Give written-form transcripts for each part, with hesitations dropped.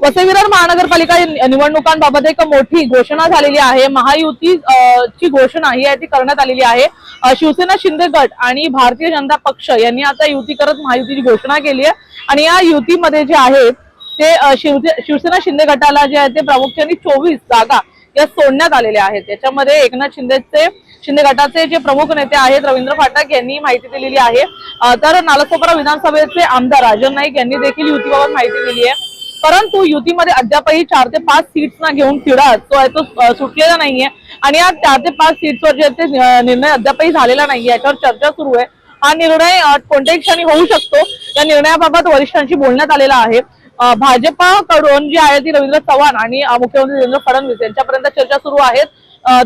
वसई विरार महानगरपालिका निवडणुकांबाबत एक मोठी घोषणा झालेली आहे। महायुती ची घोषणा ही ती करण्यात आलेली आहे। शिवसेना शिंदे गट आणि भारतीय जनता पक्ष यांनी आता युती करत महायुतीची घोषणा केली आहे आणि या युतीमध्ये जे आहे ते शिवसेना शिंदे गटाला जे आहे ते प्रामुख्याने 24 जागा या सोडण्यात आलेल्या आहेत। त्याच्यामध्ये एकनाथ शिंदे गटाचे जे प्रमुख नेते आहेत रवींद्र फाटक यांनी माहिती दिलेली आहे। तर नालासोपारा विधानसभेचे आमदार राजन नाईक यांनी देखील युतीबाबत माहिती दिली आहे। परंतु युतीमध्ये अद्यापही 4 ते 5 सीट्सना घेऊन तिढा जो आहे तो सुटलेला नाहीये आणि या 4 ते 5 सीट्सवर जे ते निर्णय अद्यापही झालेला नाहीये, याच्यावर चर्चा सुरू आहे। हा निर्णय कोणत्याही क्षणी होऊ शकतो। या निर्णयाबाबत वरिष्ठांशी बोलण्यात आलेला आहे। भाजपाकडून जी आहे ती रवींद्र चव्हाण आणि मुख्यमंत्री देवेंद्र फडणवीस यांच्यापर्यंत चर्चा सुरू आहेत।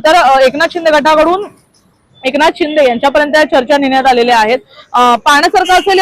तर एकनाथ शिंदे गटाकडून एकनाथ शिंदे यांच्यापर्यंत चर्चा नेण्यात आलेल्या आहेत। पाहण्यासारखं असेल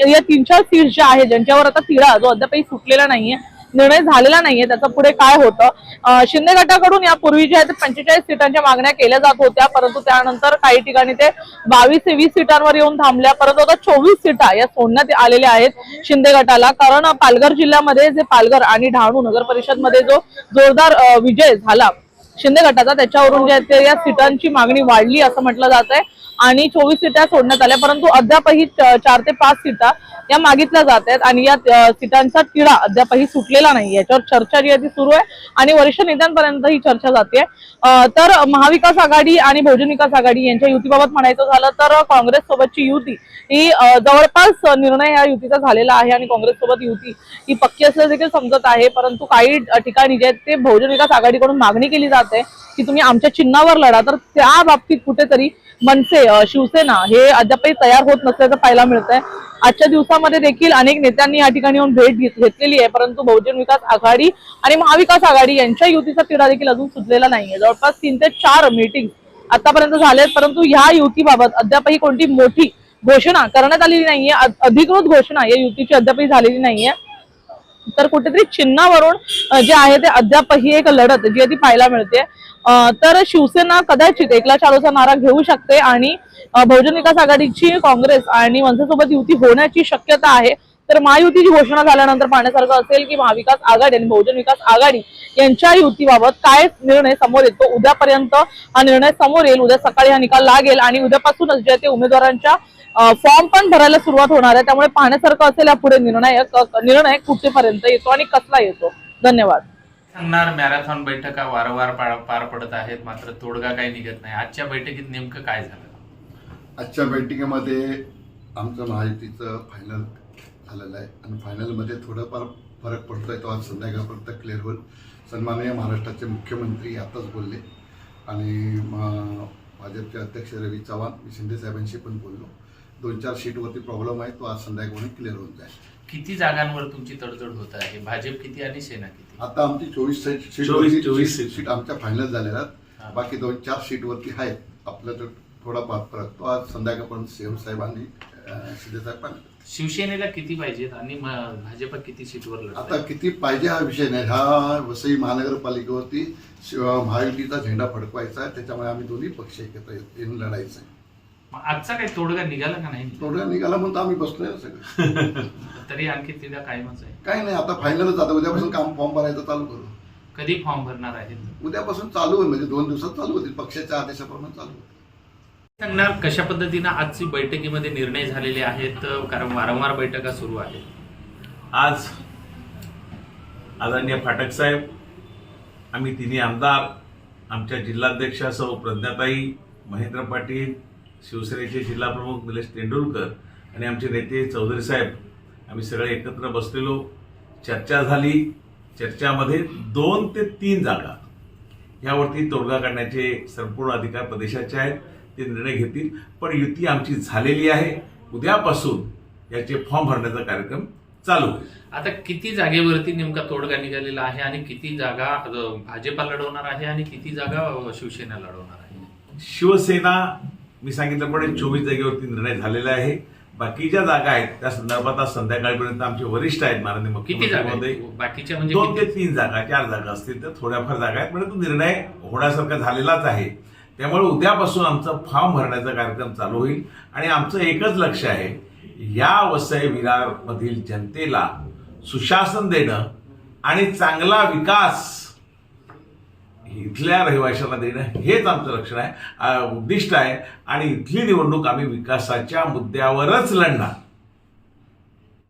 या 3-4 सीट्स ज्या आहेत ज्यांच्यावर आता तिढा जो अद्यापही सुटलेला नाहीये, निर्णय झालेला नाहीये, त्याचा पुढे काय होतं। शिंदे गटाकडून यापूर्वी जे आहे 45 सीटांच्या मागण्या केल्या जात होत्या, परंतु त्यानंतर काही ठिकाणी ते 22 ते 20 सीटांवर येऊन थांबल्या। परंतु आता 24 सीटा या सोडण्यात आलेल्या आहेत शिंदे गटाला, कारण पालघर जिल्ह्यामध्ये जे पालघर आणि डहाणू नगर परिषद मध्ये जो जोरदार विजय झाला शिंदे गटाचा, त्याच्यावरून जे आहे या सीटांची मागणी वाढली असं म्हटलं जात आहे आणि 24 सीटा सोडण्यात आल्या। परंतु अद्यापही 4 ते 5 सीटा या मागितल्या जात आहेत आणि या सीटांचा तिढा अद्यापही सुटलेला नाही, याच्यावर चर्चा जी आहे ती सुरू आहे आणि वरिष्ठ नेत्यांपर्यंत ही चर्चा जाते। तर महाविकास आघाडी आणि बहुजन विकास आघाडी यांच्या युतीबाबत म्हणायचं झालं तर काँग्रेस सोबतची युती ही जवळपास निर्णय या युतीचा झालेला आहे आणि काँग्रेस सोबत युती ही पक्की असल्याचं देखील समजत आहे। परंतु काही ठिकाणी जे ते बहुजन विकास आघाडीकडून मागणी केली जाते की तुम्ही आमच्या चिन्हावर लढा, तर त्या बाबतीत कुठेतरी मनसे शिवसेना हे अद्यापही तयार होत नसल्याचं पाहायला मिळतंय। आजच्या दिवसामध्ये देखील अनेक नेत्यांनी या ठिकाणी येऊन भेट घेतलेली आहे, परंतु बहुजन विकास आघाडी आणि महाविकास आघाडी यांच्या युतीचा तिढा देखील अजून सुटलेला नाहीये। जवळपास 3 ते 4 मीटिंग आतापर्यंत झालेत, परंतु ह्या युतीबाबत अद्यापही कोणती मोठी घोषणा करण्यात आलेली नाहीये, अधिकृत घोषणा या युतीची अद्यापही झालेली नाहीये। तर कुठेतरी चिन्हावरून जे आहे ते अद्यापही एक लढत जी आहे ती पाहायला मिळते। तर शिवसेना कदाचित एकला चालोचा नारा घेऊ शकते आणि बहुजन विकास आघाडीची काँग्रेस आणि मनसेसोबत युती होण्याची शक्यता आहे। तर महायुतीची घोषणा झाल्यानंतर पाहण्यासारखं असेल की महाविकास आघाडी आणि बहुजन विकास आघाडी यांच्या युतीबाबत काय निर्णय समोर येतो। उद्यापर्यंत हा निर्णय समोर येईल, उद्या सकाळी हा निकाल लागेल आणि उद्यापासूनच जे ते उमेदवारांच्या फॉर्म पण भरायला सुरुवात होणार आहे। त्यामुळे पाहण्यासारखं असेल या पुढे निर्णय कुठेपर्यंत येतो आणि कसला येतो। धन्यवाद। सांगणार मॅरेथॉन बैठका वारंवार पार पडत आहेत, मात्र तोडगा काही निघत नाही। आजच्या बैठकीत नेमकं काय झालं? आजच्या बैठकीमध्ये आमचं महायुतीचं फायनल झालेलं आहे आणि फायनलमध्ये थोडंफार फरक पडतोय, तो आज संध्याकाळपर्यंत क्लिअर होईल। सन्माननीय महाराष्ट्राचे मुख्यमंत्री आताच बोलले आणि भाजपचे अध्यक्ष रवी चव्हाण, मी शिंदे साहेबांशी पण बोललो। 2-4 सीटवरती प्रॉब्लेम आहे, तो आज संध्याकाळपर्यंत क्लिअर होऊन जाईल। किती जागांवर तुमची तडजोड होत आहे? भाजप किती आणि सेना किती? आता आमची 24 सीट आमच्या फायनल झालेल्या आहेत, बाकी 2-4 सीटवरती आहेत आपल्या थोडाफार फरक, तो आज संध्याकाळपर्यंत सीएम साहेबांनी शिंदे साहेब पाहिजे। शिवसेनेला किती पाहिजेत आणि भाजप किती सीटवर लढत? आता किती पाहिजे हा विषय नाही, हा वसई महानगरपालिकेवरती महायुतीचा झेंडा फडकवायचा आहे, त्याच्यामुळे आम्ही दोन्ही पक्ष एकत्र येऊन लढायचं आहे। आजचा काही तोडगा निघाला का नाही? तोडगा निघाला म्हणून आम्ही बसलोय ना सगळं। तरी आणखी तिला कायमच आहे? काही नाही, आता फायनलच, आता उद्यापासून काम फॉर्म भरायचं चालू करू। कधी फॉर्म भरणार आहेत? उद्यापासून चालू होईल, म्हणजे 2 दिवसात चालू होतील, पक्षाच्या आदेशाप्रमाणे चालू होईल। सांगणार कशा पद्धतीनं आजची बैठकीमध्ये निर्णय झालेले आहेत, कारण वारंवार बैठका सुरू आहेत। आज आदरणीय फाटक साहेब, आम्ही तिन्ही आमदार, आमच्या जिल्हाध्यक्षा सौ प्रज्ञाताई, महेंद्र पाटील, शिवसेनेचे जिल्हाप्रमुख निलेश तेंडुलकर आणि आमचे नेते चौधरी साहेब, आम्ही सगळे एकत्र बसलेलो, चर्चा झाली। चर्चामध्ये 2 ते 3 जागा यावरती तोडगा काढण्याचे संपूर्ण अधिकार प्रदेशाचे आहेत, ते निर्णय घेतील। पण युती आमची झालेली आहे, उद्यापासून याचे फॉर्म भरण्याचा कार्यक्रम चालू होईल। आता किती जागेवरती नेमका तोडगा निघालेला आहे आणि किती जागा भाजपा लढवणार आहे आणि किती जागा शिवसेना लढवणार आहे? शिवसेना मी सांगितल्याप्रमाणे 24 जागेवरती निर्णय झालेला आहे। बाकीच्या जागा आहेत त्या संदर्भात आज संध्याकाळपर्यंत आमचे वरिष्ठ आहेत माननीय मुख्यमंत्री, बाकीच्या म्हणजे 2 ते 3 जागा, 4 जागा असतील तर थोड्याफार जागा आहेत, परंतु निर्णय होण्यासारखा झालेलाच आहे। त्यामुळे उद्यापासून आमचं फॉर्म भरण्याचा कार्यक्रम चालू होईल आणि आमचं एकच लक्ष आहे, या वसई विरार मधील जनतेला सुशासन देणं आणि चांगला विकास इथल्या रहिवाशांना देणं हेच आमचं लक्षण आहे, उद्दिष्ट आहे. आणि इथली निवडणूक आम्ही विकासाच्या मुद्द्यावरच लढणार.